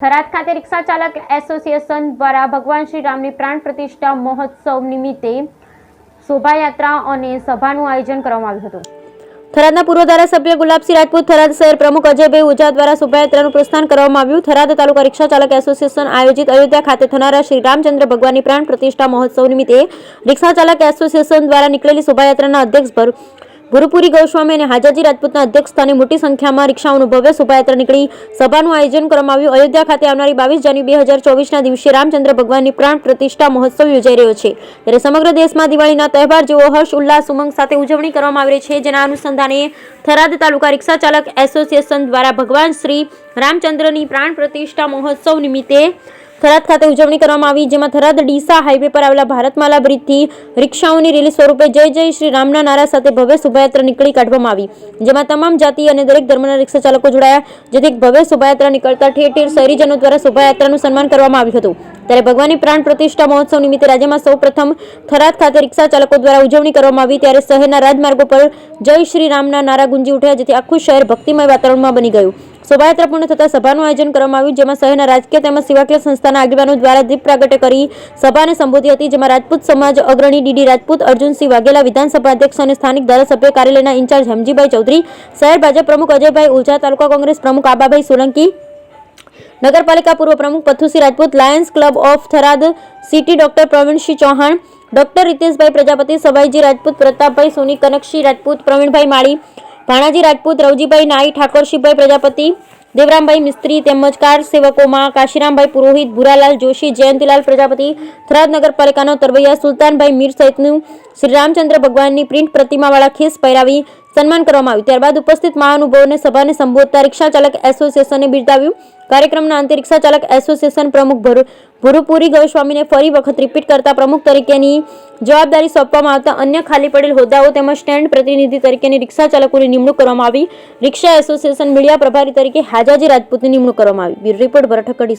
થરાદ ખાતે રિક્ષા ચાલક એસોસિએશન દ્વારા ભગવાન શ્રી રામની પ્રાણ પ્રતિષ્ઠા મહોત્સવ નિમિત્તે શોભાયાત્રા અને સભાનું આયોજન કરવામાં આવ્યું હતું। થરાદના પૂર્વ ધારાસભ્ય ગુલાબસિંહ રાજપૂત, થરાદ શહેર પ્રમુખ અજયભાઈ ઓઝા દ્વારા શોભાયાત્રાનું પ્રસ્થાન કરવામાં આવ્યું। થરાદ તાલુકા રિક્ષા ચાલક એસોસિએશન આયોજિત અયોધ્યા ખાતે થનારા શ્રી રામચંદ્ર ભગવાનની પ્રાણ પ્રતિષ્ઠા મહોત્સવ નિમિત્તે રિક્ષા ચાલક એસોસિએશન દ્વારા નીકળેલી શોભાયાત્રાના અધ્યક્ષ ભુરુપુરી ગોસ્વામી અને હાજાજી રાજપૂતના અધ્યક્ષ સ્થાને મોટી સંખ્યામાં રિક્ષાઓનું ભવ્ય શોભાયાત્રા નીકળી સભાનું આયોજન કરવામાં આવ્યું। અયોધ્યા ખાતે આવનારી 22 જાન્યુઆરી 2024ના દિવસે રામચંદ્ર ભગવાનની પ્રાણ પ્રતિષ્ઠા મહોત્સવ યોજાઈ રહ્યો છે, ત્યારે સમગ્ર દેશમાં દિવાળીના તહેવાર જેવો હર્ષ ઉલ્લાસ ઉમંગ સાથે ઉજવણી કરવામાં આવી રહી છે, જેના અનુસંધાને થરાદ તાલુકા રિક્ષા ચાલક એસોસિએશન દ્વારા ભગવાન શ્રી રામચંદ્રની પ્રાણ પ્રતિષ્ઠા મહોત્સવ નિમિત્તે થરાદ ખાતે ઉજવણી કરવામાં આવી, જેમાં થરાદ ડીસા હાઈવે પર આવેલા ભારતમાલા બ્રિજથી રિક્ષાઓની રેલી સ્વરૂપે જય જય શ્રી રામના નારા સાથે ભવ્ય શોભાયાત્રા નીકળી કાઢવામાં આવી, જેમાં તમામ જાતિ અને દરેક ધર્મના રિક્ષા ચાલકો જોડાયા, જેથી ભવ્ય શોભાયાત્રા નીકળતા ઠેર ઠેર શહેરીજનો દ્વારા શોભાયાત્રાનું સન્માન કરવામાં આવ્યું હતું। ત્યારે ભગવાનની પ્રાણ પ્રતિષ્ઠા મહોત્સવ નિમિત્તે રાજ્યમાં સૌપ્રથમ થરાદ ખાતે રિક્ષા ચાલકો દ્વારા ઉજવણી કરવામાં આવી, ત્યારે શહેરના રાજમાર્ગો પર જય શ્રી રામના નારા ગુંજી ઉઠ્યા, જેથી આખું શહેર ભક્તિમય વાતાવરણમાં બની ગયું। શોભાયાત્રા પૂર્ણ થતા સભાનું આયોજન કરવામાં આવ્યું, જેમાં શહેરના રાજકીય તેમજ સેવાકીય સંસ્થાના આગેવાનો દ્વારા દીપ પ્રાગટ્ય કરી સભાને સંબોધી હતી, જેમાં રાજપૂત સમાજ અગ્રણી ડીડી રાજપૂત, અર્જુનસિંહ વાઘેલા, વિધાનસભા અધ્યક્ષ અને સ્થાનિક ધારાસભ્ય કાર્યાલયના ઇન્ચાર્જ હેમજીભાઈ ચૌધરી, શહેર ભાજપ પ્રમુખ અજયભાઈ ઓઝા, તાલુકા કોંગ્રેસ પ્રમુખ આબાભાઈ સોલંકી, નગરપાલિકા પૂર્વ પ્રમુખ Pathusinh Rajput, Lions Club of Tharad City doctor Pravinsinh Chauhan, doctor Riteshbhai Prajapati, Savaiji Rajput, Pratapbhai Soni, Kanaksinh Rajput, Pravinbhai Mali, Bhanaji Rajput, Ravjibhai Nai, Thakorsinhbhai Prajapati, Devrambhai Mistri તેમજ કાર સેવકોમાં કાશીરામભાઈ પુરોહિત, ભુરાલાલ જોશી, જયંતિલાલ પ્રજાપતિ, થરાદ નગરપાલિકાનો તરવૈયા સુલતાનભાઈ મીર સહિતનું શ્રી રામચંદ્ર ભગવાનની પ્રિન્ટ પ્રતિમાવાળા ખીસ પહેરાવી સન્માન કરવામાં આવ્યું। ત્યારબાદ ઉપસ્થિત મહાનુભાવોને સભાને સંબોધતા રિક્ષા ચાલક એસોસિએશને બિરદાવ્યું। કાર્યક્રમના અંતે રિક્ષા ચાલક એસોસિએશન પ્રમુખ ભુરુપુરી ગોસ્વામીને ફરી વખત રિપીટ કરતા પ્રમુખ તરીકેની જવાબદારી સોંપવામાં આવતા અન્ય ખાલી પડેલ હોદ્દાઓ તેમજ સ્ટેન્ડ પ્રતિનિધિ તરીકેની રિક્ષા ચાલકોની નિમણૂક કરવામાં આવી। રિક્ષા એસોસિએશન મીડિયા પ્રભારી તરીકે હાજાજી રાજપૂતની નિમણૂક કરવામાં આવી। બ્યુરો રિપોર્ટ ભરત ઠક્કર।